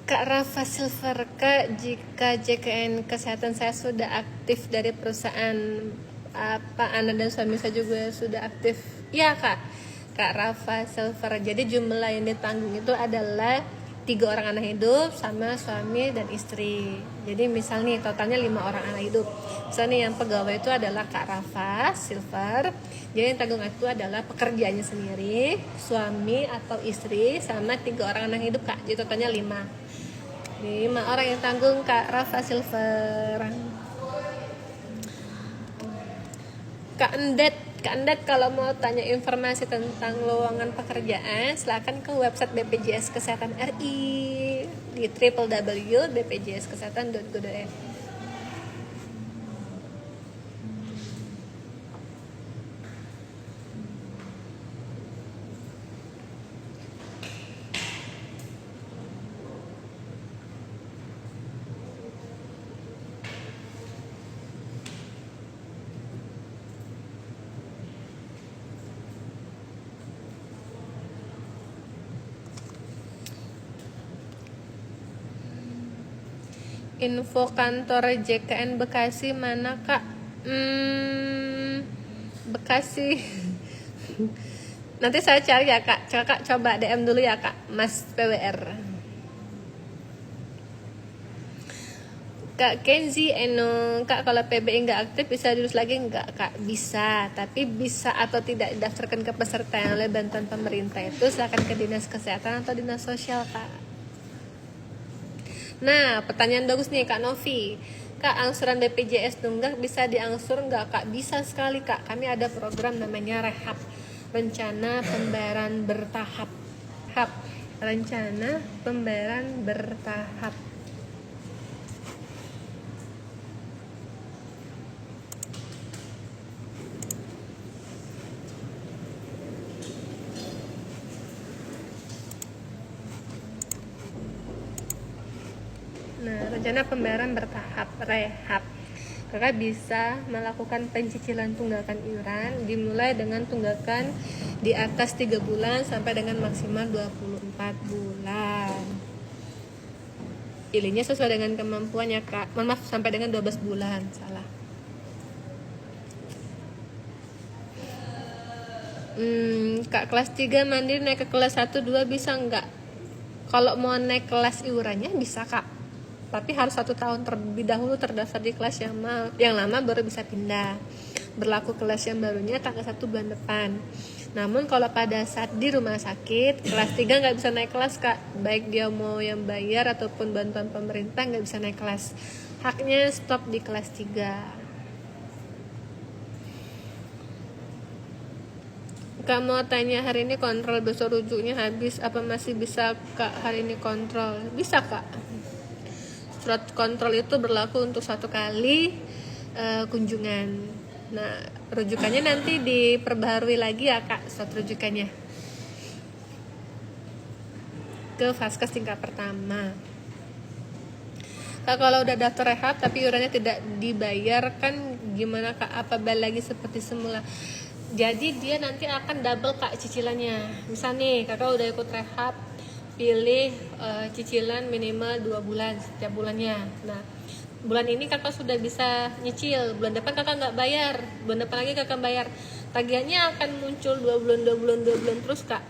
Kak Rafa Silver, Kak, jika JKN kesehatan saya sudah aktif dari perusahaan apa Anda dan suami saya juga sudah aktif? Ya Kak, Kak Rafa Silver. Jadi jumlah yang ditanggung itu adalah 3 orang anak hidup sama suami dan istri. Jadi misal nih totalnya 5 orang anak hidup. Misalnya yang pegawai itu adalah Kak Rafa Silver. Jadi yang tanggung itu adalah pekerjaannya sendiri, suami atau istri sama 3 orang anak hidup Kak. Jadi totalnya 5 orang yang tanggung Kak Rafa Silver. Kak Endet kalau mau tanya informasi tentang lowongan pekerjaan, silakan ke website BPJS Kesehatan RI di www.bpjskesehatan.go.id. Info kantor JKN Bekasi mana Kak? Bekasi. Nanti saya cari ya Kak. Kakak coba DM dulu ya Kak, Mas PWR. Kak Kenzi Eno, Kak kalau PBI nggak aktif bisa diurus lagi nggak Kak? Bisa, tapi bisa atau tidak didaftarkan ke peserta yang oleh bantuan pemerintah itu silakan ke Dinas Kesehatan atau Dinas Sosial Kak. Nah, pertanyaan bagus nih Kak Novi. Kak, angsuran BPJS Tunggak bisa diangsur nggak Kak? Bisa sekali Kak. Kami ada program namanya Rehab, Rencana Pembayaran Bertahap. Rencana Pembayaran Bertahap. Nah, rencana pembayaran bertahap rehab. Kakak bisa melakukan pencicilan tunggakan iuran dimulai dengan tunggakan di atas 3 bulan sampai dengan maksimal 24 bulan. Pilihnya sesuai dengan kemampuannya Kak. Maaf, sampai dengan 12 bulan. Salah. Kak kelas 3 mandiri naik ke kelas 1 2 bisa enggak? Kalau mau naik kelas iurannya bisa Kak. Tapi harus 1 tahun terlebih dahulu terdaftar di kelas yang lama baru bisa pindah. Berlaku kelas yang barunya tanggal 1 bulan depan. Namun kalau pada saat di rumah sakit kelas 3 nggak bisa naik kelas Kak. Baik dia mau yang bayar ataupun bantuan pemerintah nggak bisa naik kelas. Haknya stop di kelas 3. Kak mau tanya hari ini kontrol besok rujuknya habis apa masih bisa Kak hari ini kontrol? Bisa Kak. Surat kontrol itu berlaku untuk 1 kali kunjungan. Nah, rujukannya nanti diperbaharui lagi ya Kak, surat rujukannya ke Vaskes tingkat pertama. Kak kalau udah daftar rehab tapi iurannya tidak dibayar kan gimana Kak? Apa balik lagi seperti semula? Jadi dia nanti akan double Kak cicilannya. Misal nih Kakak udah ikut rehab, pilih cicilan minimal 2 bulan setiap bulannya. Nah, bulan ini Kakak sudah bisa nyicil, bulan depan Kakak nggak bayar, bulan depan lagi Kakak bayar. Tagihannya akan muncul 2 bulan terus Kak.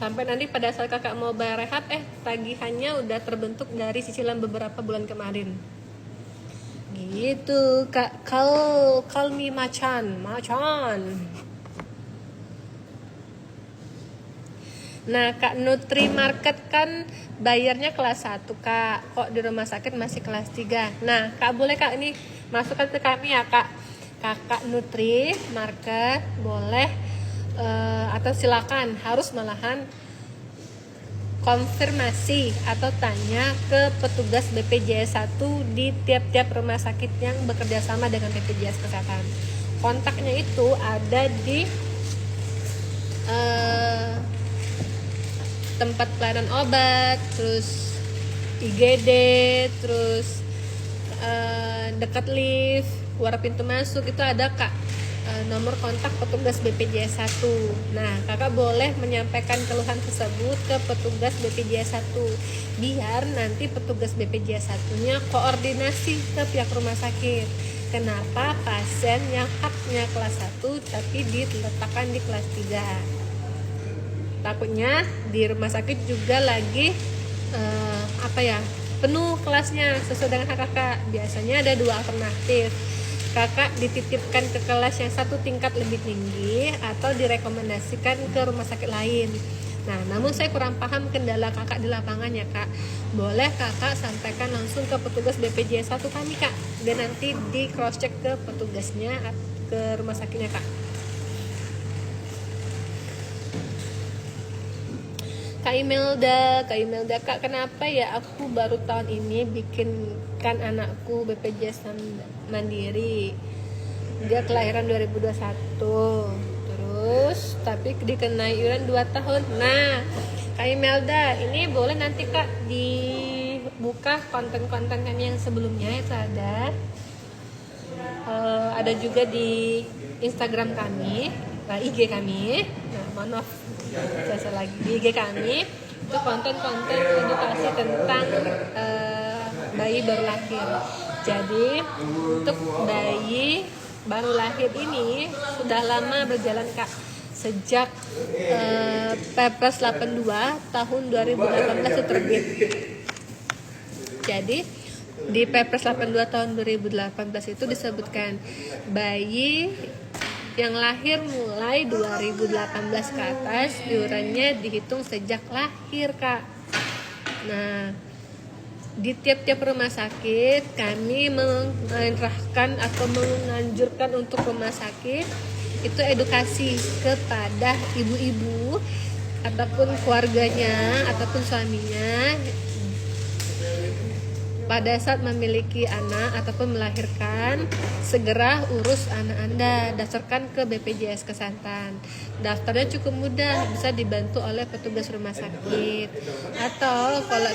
Sampai nanti pada saat Kakak mau bayar rehab, tagihannya udah terbentuk dari cicilan beberapa bulan kemarin. Gitu Kak. Call me Macan. Nah Kak, Nutri Market kan bayarnya kelas 1 Kak. Kok di rumah sakit masih kelas 3? Nah Kak boleh Kak ini masukkan ke kami ya Kak. Kakak Nutri Market boleh atau silakan harus malahan konfirmasi atau tanya ke petugas BPJS 1 di tiap-tiap rumah sakit yang bekerja sama dengan BPJS Kesehatan. Kontaknya itu ada di tempat pelayanan obat, terus IGD, terus dekat lift, keluar pintu masuk itu ada Kak. nomor kontak petugas BPJS 1. Nah, kakak boleh menyampaikan keluhan tersebut ke petugas BPJS 1 biar nanti petugas BPJS 1-nya koordinasi ke pihak rumah sakit. Kenapa pasien yang haknya kelas 1 tapi diletakkan di kelas 3? Takutnya di rumah sakit juga lagi penuh kelasnya sesuai dengan hak kakak. Biasanya ada 2 alternatif. Kakak dititipkan ke kelas yang 1 tingkat lebih tinggi atau direkomendasikan ke rumah sakit lain. Nah, namun saya kurang paham kendala kakak di lapangan ya kak. Boleh kakak sampaikan langsung ke petugas BPJS 1 kami kak, dan nanti di cross check ke petugasnya ke rumah sakitnya kak. Kak Imelda, kak, kenapa ya aku baru tahun ini bikinkan anakku BPJS Mandiri. Dia kelahiran 2021. Terus tapi dikenai iuran 2 tahun. Nah, Kak Imelda, ini boleh nanti Kak dibuka konten-konten kami yang sebelumnya itu ada juga di Instagram kami, IG kami. Nah, mohon maaf, saya lagi di IG kami itu konten-konten edukasi tentang bayi baru lahir. Jadi untuk bayi baru lahir ini sudah lama berjalan kak, sejak Perpres 82 tahun 2018 itu terbit. Jadi di Perpres 82 tahun 2018 itu disebutkan bayi yang lahir mulai 2018 ke atas iurannya dihitung sejak lahir kak. Nah, di tiap-tiap rumah sakit kami mengarahkan atau menganjurkan untuk rumah sakit itu edukasi kepada ibu-ibu ataupun keluarganya ataupun suaminya pada saat memiliki anak ataupun melahirkan, segera urus anak Anda, daftarkan ke BPJS Kesehatan. Daftarnya cukup mudah, bisa dibantu oleh petugas rumah sakit. Atau kalau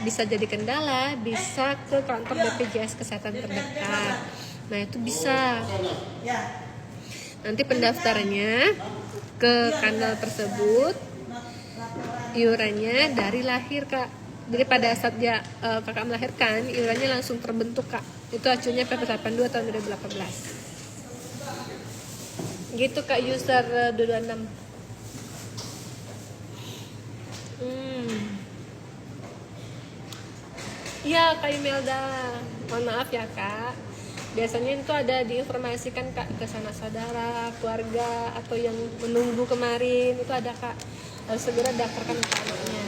bisa jadi kendala, bisa ke kantor BPJS Kesehatan terdekat. Nah, itu bisa. Nanti pendaftarannya ke kanal tersebut, iurannya dari lahir, Kak. Jadi pada saat dia kakak melahirkan, iurannya langsung terbentuk kak. Itu acuannya Perpres 82 tahun 2018. Gitu kak user 226. Iya kak Imelda, mohon maaf ya kak. Biasanya itu ada diinformasikan kak ke sanak saudara, keluarga atau yang menunggu kemarin itu ada kak. Harus segera daftarkan ke anaknya.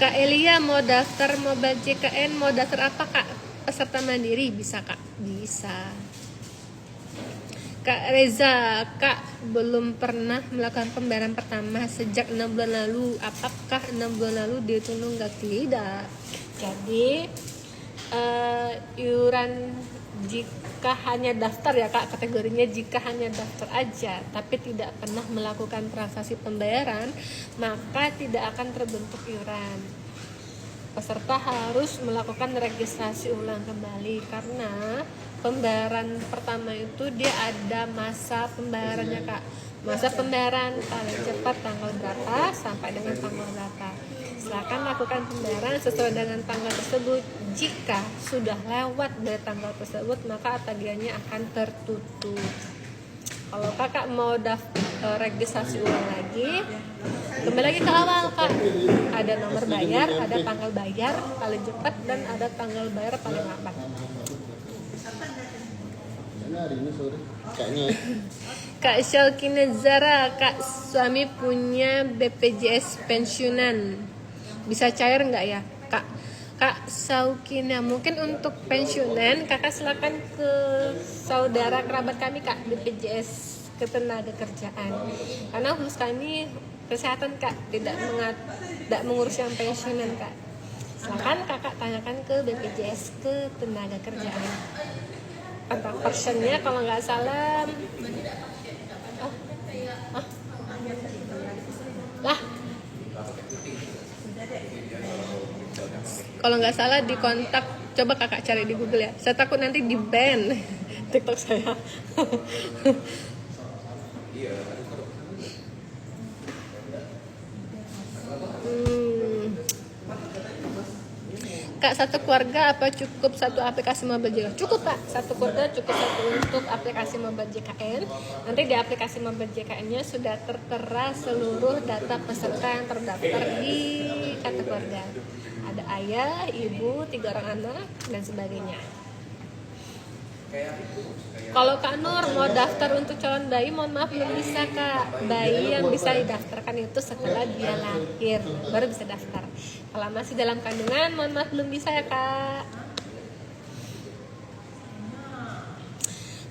Kak Elia mau daftar mobile JKN, mau daftar apa kak? Peserta mandiri bisa kak? Bisa. Kak Reza, kak belum pernah melakukan pembayaran pertama sejak 6 bulan lalu. Apakah 6 bulan lalu dihitung nunggak? Tidak. Jadi iuran jika hanya daftar ya kak, kategorinya jika hanya daftar aja tapi tidak pernah melakukan transaksi pembayaran, maka tidak akan terbentuk iuran. Peserta harus melakukan registrasi ulang kembali karena pembayaran pertama itu dia ada masa pembayarannya kak. Masa pembayaran paling cepat tanggal berapa sampai dengan tanggal berapa. Silakan lakukan pembayaran sesuai dengan tanggal tersebut. Jika sudah lewat dari tanggal tersebut, maka tagihannya akan tertutup. Kalau kakak mau daftar registrasi ulang lagi, kembali lagi ke awal kak. Ada nomor bayar, ada tanggal bayar paling cepat, dan ada tanggal bayar paling lambat. Kak Syalkina Zara, kak suami punya BPJS pensiunan, bisa cair nggak ya kak? Kak Saukina, mungkin untuk pensiunan kakak silakan ke saudara kerabat kami kak, BPJS Ketenagakerjaan, karena khusus kami kesehatan kak, tidak mengurus yang pensiunan kak. Silakan kakak tanyakan ke BPJS Ketenagakerjaan. Kontak personnya kalau nggak salah kalau nggak salah di kontak Coba kakak cari di Google ya. Saya takut nanti di ban TikTok saya. Kak, satu keluarga apa cukup satu aplikasi mobile JKN? Cukup Kak, satu keluarga cukup satu untuk aplikasi mobile JKN. Nanti di aplikasi mobile JKN-nya sudah tertera seluruh data peserta yang terdaftar di kartu keluarga. Ada ayah, ibu, 3 orang anak, dan sebagainya. Kalau Kak Nur mau daftar untuk calon bayi, mohon maaf belum bisa Kak. Bayi yang bisa didaftarkan itu setelah dia lahir, baru bisa daftar. Kalau masih dalam kandungan, mohon maaf belum bisa ya Kak.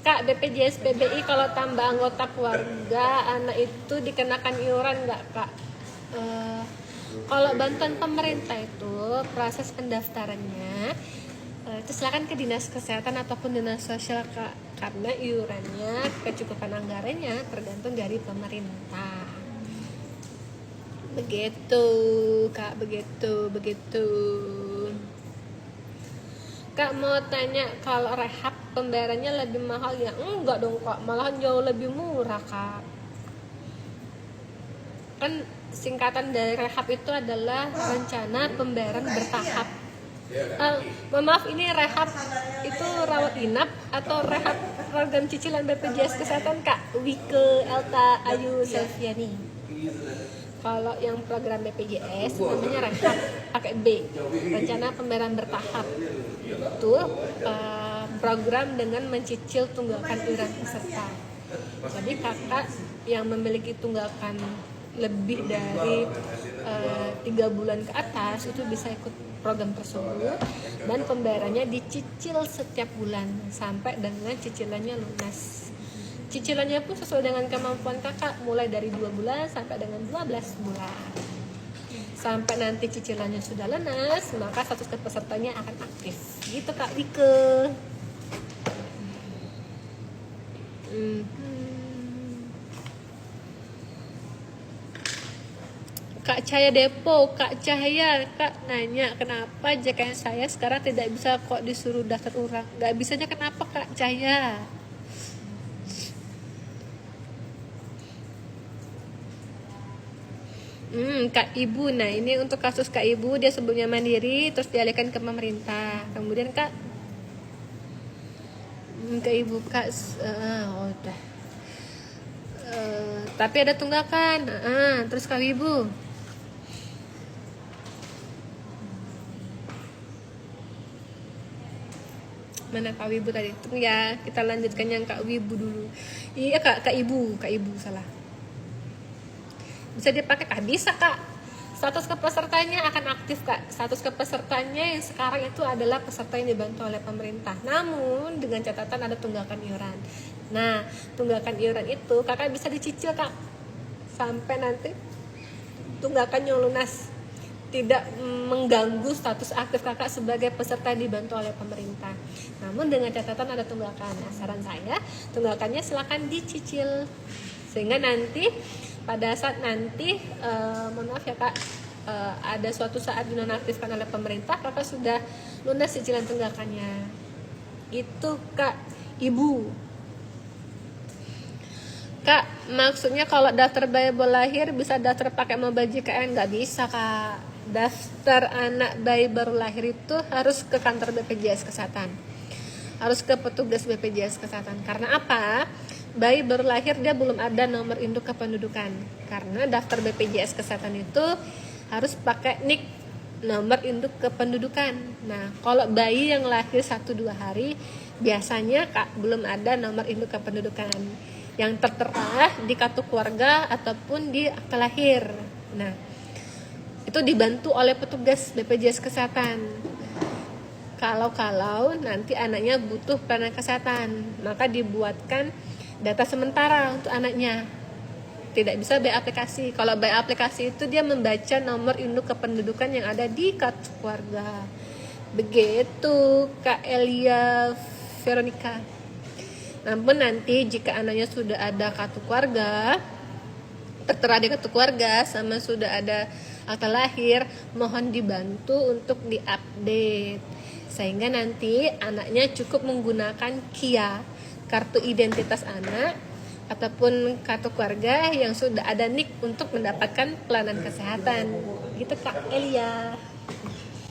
Kak, BPJS PBI kalau tambah anggota keluarga, anak itu dikenakan iuran nggak Kak? Kalau bantuan pemerintah itu proses pendaftarannya itu silakan ke dinas kesehatan ataupun dinas sosial Kak, karena iurannya kecukupan anggarannya tergantung dari pemerintah. Begitu Kak, begitu. Kak mau tanya, kalau rehab pembayarannya lebih mahal ya? Enggak dong Kak, malahan jauh lebih murah Kak. Kan singkatan dari rehab itu adalah rencana pembayaran bertahap. Maaf, ini rehab itu rawat inap atau rehab program cicilan BPJS Kesehatan Kak? Wike Elta Ayu Selviani. Kalau yang program BPJS namanya rehab, pakai B, rencana pembayaran bertahap. Itu program dengan mencicil tunggakan iuran peserta. Jadi kakak yang memiliki tunggakan lebih dari 3 bulan ke atas itu bisa ikut program tersebut, dan pembayarannya dicicil setiap bulan sampai dengan cicilannya lunas. Cicilannya pun sesuai dengan kemampuan kakak, mulai dari 2 bulan sampai dengan 12 bulan. Sampai nanti cicilannya sudah lunas, maka status pesertanya akan aktif. Gitu Kak Wike. Kak Cahaya Depo, Kak Cahaya, Kak nanya kenapa JKN saya sekarang tidak bisa kok disuruh daftar ulang. Gak bisanya kenapa Kak Cahaya? Kak Ibu, nah ini untuk kasus Kak Ibu, dia sebelumnya mandiri terus dialihkan ke pemerintah. Kemudian Kak Ibu Kak udah. Tapi ada tunggakan. Terus Kak Ibu. Mana Kak Wibu tadi? Tunggu ya, kita lanjutkan yang Kak Wibu dulu. Iya Kak Ibu salah. Bisa dipakai Kak? Bisa Kak. Status kepesertanya akan aktif Kak. Status kepesertanya yang sekarang itu adalah peserta yang dibantu oleh pemerintah. Namun dengan catatan ada tunggakan iuran. Nah, tunggakan iuran itu kakak bisa dicicil Kak sampai nanti tunggakannya lunas. Tidak mengganggu status aktif kakak sebagai peserta yang dibantu oleh pemerintah. Namun dengan catatan ada tunggakan. Nah, saran saya tunggakannya silakan dicicil sehingga nanti pada saat nanti mohon maaf ya Kak, ada suatu saat dinonaktifkan oleh pemerintah, kakak sudah lunas cicilan tunggakannya. Itu Kak Ibu. Kak, maksudnya kalau daftar bayi baru lahir bisa daftar pakai mobile JKN? Nggak bisa Kak. Daftar anak bayi baru lahir itu harus ke kantor BPJS Kesehatan, harus ke petugas BPJS Kesehatan. Karena apa? Bayi baru lahir dia belum ada nomor induk kependudukan. Karena daftar BPJS Kesehatan itu harus pakai NIK, nomor induk kependudukan. Nah, kalau bayi yang lahir 1-2 hari biasanya Kak belum ada nomor induk kependudukan yang tertera di kartu keluarga ataupun di akta lahir. Nah, itu dibantu oleh petugas BPJS Kesehatan. Kalau nanti anaknya butuh pelayanan kesehatan, maka dibuatkan data sementara untuk anaknya. Tidak bisa by aplikasi. Kalau by aplikasi itu dia membaca nomor induk kependudukan yang ada di kartu keluarga. Begitu Kak Elia Veronica. Namun nanti jika anaknya sudah ada kartu keluarga, tertera di kartu keluarga sama sudah ada akta lahir, mohon dibantu untuk diupdate sehingga nanti anaknya cukup menggunakan KIA, kartu identitas anak, ataupun kartu keluarga yang sudah ada NIK untuk mendapatkan pelayanan kesehatan. Gitu Kak Elia.